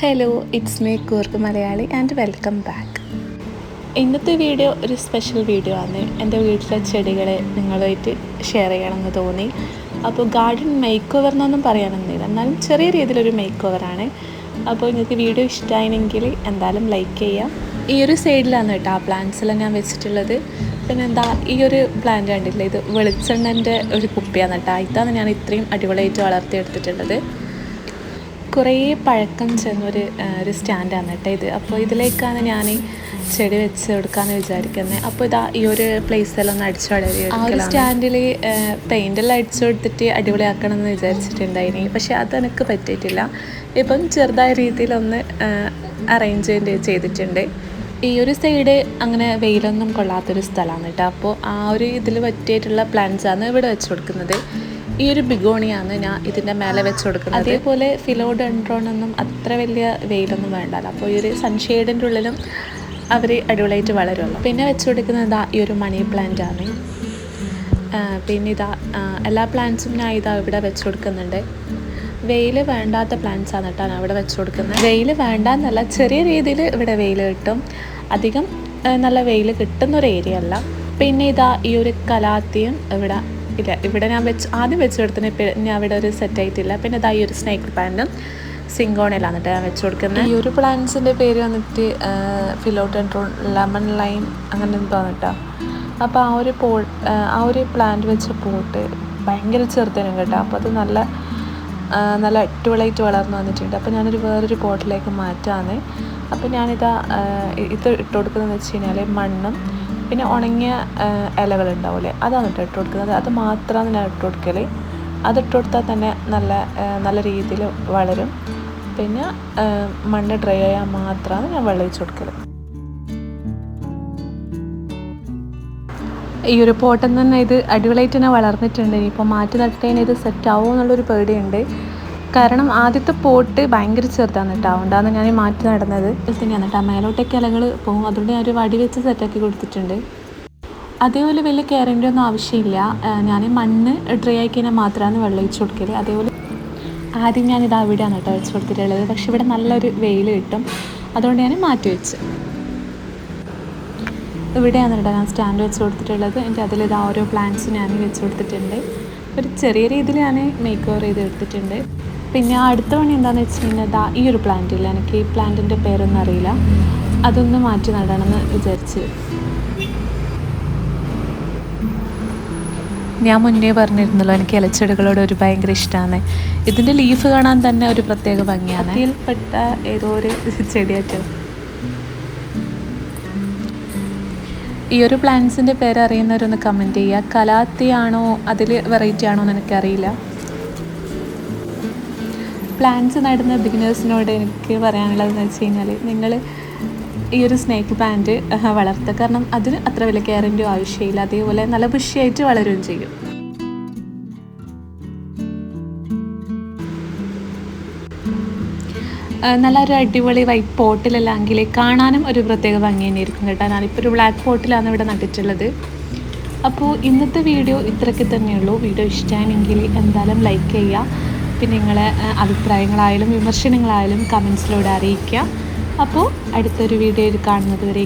Hello, it's me Coorg Malayali and welcome back. ഇന്നത്തെ video ഒരു special video ആണ്. എൻ്റെ വീട്ടിലെ ചെടികളെ നിങ്ങളുമായിട്ട് ഷെയർ ചെയ്യണമെന്ന് തോന്നി. അപ്പോൾ ഗാർഡൻ മേക്ക് ഓവർ എന്നൊന്നും പറയാനൊന്നുമില്ല, എന്നാലും ചെറിയ രീതിയിലൊരു മേക്ക് ഓവറാണ്. അപ്പോൾ നിങ്ങൾക്ക് വീഡിയോ ഇഷ്ടമായെങ്കിൽ എന്തായാലും ലൈക്ക് ചെയ്യാം. ഈ ഒരു സൈഡിലാണ് കേട്ടോ ആ പ്ലാന്റ്സെല്ലാം ഞാൻ വെച്ചിട്ടുള്ളത്. പിന്നെ എന്താ ഈ ഒരു പ്ലാന്റ് കണ്ടില്ലേ, ഇത് വെളിച്ചെണ്ണൻ്റെ ഒരു കുപ്പിയാണ് കേട്ടോ. ഇതാണ് ഞാൻ ഇത്രയും അടിപൊളിയായിട്ട് വളർത്തിയെടുത്തിട്ടുള്ളത്. കുറേ പഴക്കം ചെന്നൊരു സ്റ്റാൻഡാണ് കേട്ടോ ഇത്. അപ്പോൾ ഇതിലേക്കാണ് ഞാൻ ചെടി വെച്ച് കൊടുക്കാമെന്ന് വിചാരിക്കുന്നത്. അപ്പോൾ ഇതാ ഈ ഒരു പ്ലേസെല്ലാം ഒന്ന് അടിച്ചു വളരുക. ആ ഒരു സ്റ്റാൻഡിൽ പെയിൻ്റെല്ലാം അടിച്ചു കൊടുത്തിട്ട് അടിപൊളിയാക്കണം എന്ന് വിചാരിച്ചിട്ടുണ്ടായിനി, പക്ഷേ അതെനിക്ക് പറ്റിയിട്ടില്ല. ഇപ്പം ചെറുതായ രീതിയിലൊന്ന് അറേഞ്ച് ചെയ്തിട്ടുണ്ട്. ഈ ഒരു സൈഡ് അങ്ങനെ വെയിലൊന്നും കൊള്ളാത്തൊരു സ്ഥലമാണ് കേട്ടോ. അപ്പോൾ ആ ഒരു ഇതിൽ പറ്റിയിട്ടുള്ള പ്ലാന്റ്സാണ് ഇവിടെ വെച്ച് കൊടുക്കുന്നത്. ഈ ഒരു ബിഗോണിയാണ് ഞാൻ ഇതിൻ്റെ മേലെ വെച്ച് കൊടുക്കുന്നത്. അതേപോലെ ഫിലോഡെൻഡ്രോണൊന്നും അത്ര വലിയ വെയിലൊന്നും വേണ്ടല്ലോ, അപ്പോൾ ഈ ഒരു സൺഷെയ്ഡിൻ്റെ ഉള്ളിലും അവർ അടിപൊളിയായിട്ട് വളരുമല്ലോ. പിന്നെ വെച്ച് കൊടുക്കുന്നത് ഇതാ ഈ ഒരു മണി പ്ലാന്റ് ആണ്. പിന്നെ ഇതാ എല്ലാ പ്ലാന്റ്സും ഞാൻ ഇതാ ഇവിടെ വെച്ച് കൊടുക്കുന്നുണ്ട്. വെയിൽ വേണ്ടാത്ത പ്ലാന്റ്സ് ആണ് കേട്ടോ ഞാൻ ഇവിടെ വെച്ച് കൊടുക്കുന്നത്. വെയിൽ വേണ്ടാന്നല്ല, ചെറിയ രീതിയിൽ ഇവിടെ വെയിൽ കിട്ടും, അധികം നല്ല വെയിൽ കിട്ടുന്നൊരു ഏരിയ അല്ല. പിന്നെ ഇതാ ഈ ഒരു കലാത്തിയും ഇവിടെ ഞാൻ ആദ്യം വെച്ച് കൊടുത്തിന്, ഞാൻ അവിടെ ഒരു സെറ്റായിട്ടില്ല. പിന്നെ ഇതാ ഈ ഒരു സ്നേക്ക് പ്ലാന്റും സിങ്കോണയിലാണ് കേട്ടോ ഞാൻ വെച്ച് കൊടുക്കുന്നത്. ഈ ഒരു പ്ലാന്റ്സിൻ്റെ പേര് വന്നിട്ട് ഫിലോഡെൻഡ്രോൺ ലെമൺ ലൈം അങ്ങനെ എന്തോ കേട്ടോ. അപ്പോൾ ആ ഒരു പ്ലാന്റ് വെച്ച പോട്ട് ഭയങ്കര ചെറുതനും കേട്ടോ. അപ്പോൾ അത് നല്ല അടിപൊളിയായിട്ട് വളർന്നു വന്നിട്ടുണ്ട്. അപ്പോൾ ഞാനൊരു വേറൊരു പോട്ടിലേക്ക് മാറ്റാണ്. അപ്പോൾ ഞാനിതാ ഇത് ഇട്ട് കൊടുക്കുന്നതെന്ന് വെച്ച് കഴിഞ്ഞാൽ മണ്ണും പിന്നെ ഉണങ്ങിയ ഇലകളുണ്ടാവില്ലേ, അതാണ് ഇട്ട് കൊടുക്കുന്നത്. അത് മാത്രമാണ് ഞാൻ ഇട്ട് കൊടുക്കൽ. അതിട്ട് കൊടുത്താൽ തന്നെ നല്ല രീതിയിൽ വളരും. പിന്നെ മണ്ണ് ഡ്രൈ ആയാൽ മാത്രമാണ് ഞാൻ വെള്ളം ഒഴിച്ച് കൊടുക്കൽ. ഈ ഒരു പോട്ടിൽ തന്നെ ഇത് അടിപൊളിയായിട്ട് തന്നെ വളർന്നിട്ടുണ്ട്. ഇനിയിപ്പോൾ മാറ്റി നട്ടതിന് ഇത് സെറ്റാവുമോ എന്നുള്ളൊരു പേടിയുണ്ട്. കാരണം ആദ്യത്തെ പോട്ട് ഭയങ്കര ചെറുതാണ് കേട്ടോ, അതുകൊണ്ടാണ് ഞാൻ മാറ്റി നടന്നത്. ഇത് തന്നെയാണ് കേട്ടോ, മേലോട്ടേക്ക് ഇലകൾ പോകും, അതുകൊണ്ട് ഞാനൊരു വടി വെച്ച് സെറ്റാക്കി കൊടുത്തിട്ടുണ്ട്. അതേപോലെ വലിയ കെയറിൻ്റെ ഒന്നും ആവശ്യമില്ല. ഞാൻ മണ്ണ് ഡ്രൈ ആക്കി കഴിഞ്ഞാൽ മാത്രമാണ് വെള്ളം ഒഴിച്ച് കൊടുക്കൽ. അതേപോലെ ആദ്യം ഞാനിത് അവിടെയാണ് കേട്ടോ വെച്ച് കൊടുത്തിട്ടുള്ളത്, പക്ഷെ ഇവിടെ നല്ലൊരു വെയിൽ കിട്ടും, അതുകൊണ്ട് ഞാൻ മാറ്റി വെച്ച് ഇവിടെയാണ് കേട്ടോ ഞാൻ സ്റ്റാൻഡ് വെച്ച് കൊടുത്തിട്ടുള്ളത്. എനിക്ക് അതിലിത് ഓരോ പ്ലാന്റ്സും ഞാൻ വെച്ച് കൊടുത്തിട്ടുണ്ട്. ഒരു ചെറിയ രീതിയിൽ ഞാൻ മേക്ക് ഓവർ ചെയ്ത് എടുത്തിട്ടുണ്ട്. പിന്നെ അടുത്ത പണി എന്താണെന്ന് വെച്ച് കഴിഞ്ഞാൽ ഈ ഒരു പ്ലാന്റ് ഇല്ല, എനിക്ക് ഈ പ്ലാന്റിൻ്റെ പേരൊന്നും അറിയില്ല, അതൊന്ന് മാറ്റി നടണമെന്ന് വിചാരിച്ച്. ഞാൻ മുന്നേ പറഞ്ഞിരുന്നല്ലോ, എനിക്ക് ഇലച്ചെടികളോട് ഒരു ഭയങ്കര ഇഷ്ടമാണ്. ഇതിൻ്റെ ലീഫ് കാണാൻ തന്നെ ഒരു പ്രത്യേക ഭംഗിയാണ്. ഇതിൽപ്പെട്ട ഏതോ ഒരു ചെടിയാറ്റോ. ഈ ഒരു പ്ലാന്റ്സിൻ്റെ പേര് അറിയുന്നവരൊന്ന് കമൻറ്റ് ചെയ്യുക. കലാത്തിയാണോ അതിൽ വെറൈറ്റി ആണോ എന്ന് എനിക്കറിയില്ല. പ്ലാന്റ്സ് നടുന്ന ബിഗിനേഴ്സിനോട് എനിക്ക് പറയാനുള്ളതെന്ന് വെച്ച് കഴിഞ്ഞാൽ, നിങ്ങൾ ഈ ഒരു സ്നേക്ക് പ്ലാന്റ് വളർത്തുക. കാരണം അതിന് അത്ര വലിയ കെയറിൻ്റെ ആവശ്യമില്ല, അതേപോലെ നല്ല ബുഷിയായിട്ട് വളരുകയും ചെയ്യും. നല്ലൊരു അടിപൊളി വൈറ്റ് പോട്ടിലല്ലെങ്കിൽ കാണാനും ഒരു പ്രത്യേക ഭംഗി തന്നെയായിരിക്കും കേട്ടോ. ഞാനിപ്പോൾ ഒരു ബ്ലാക്ക് പോട്ടിലാണ് ഇവിടെ നട്ടിട്ടുള്ളത്. അപ്പോൾ ഇന്നത്തെ വീഡിയോ ഇത്രയ്ക്ക് തന്നെയുള്ളൂ. വീഡിയോ ഇഷ്ടമാണെങ്കിൽ എന്തായാലും ലൈക്ക് ചെയ്യുക. പിന്നെ നിങ്ങളെ അഭിപ്രായങ്ങളായാലും വിമർശനങ്ങളായാലും കമൻസിലൂടെ അറിയിക്കുക. അപ്പോൾ അടുത്തൊരു വീഡിയോയിൽ കാണുന്നത് വരെ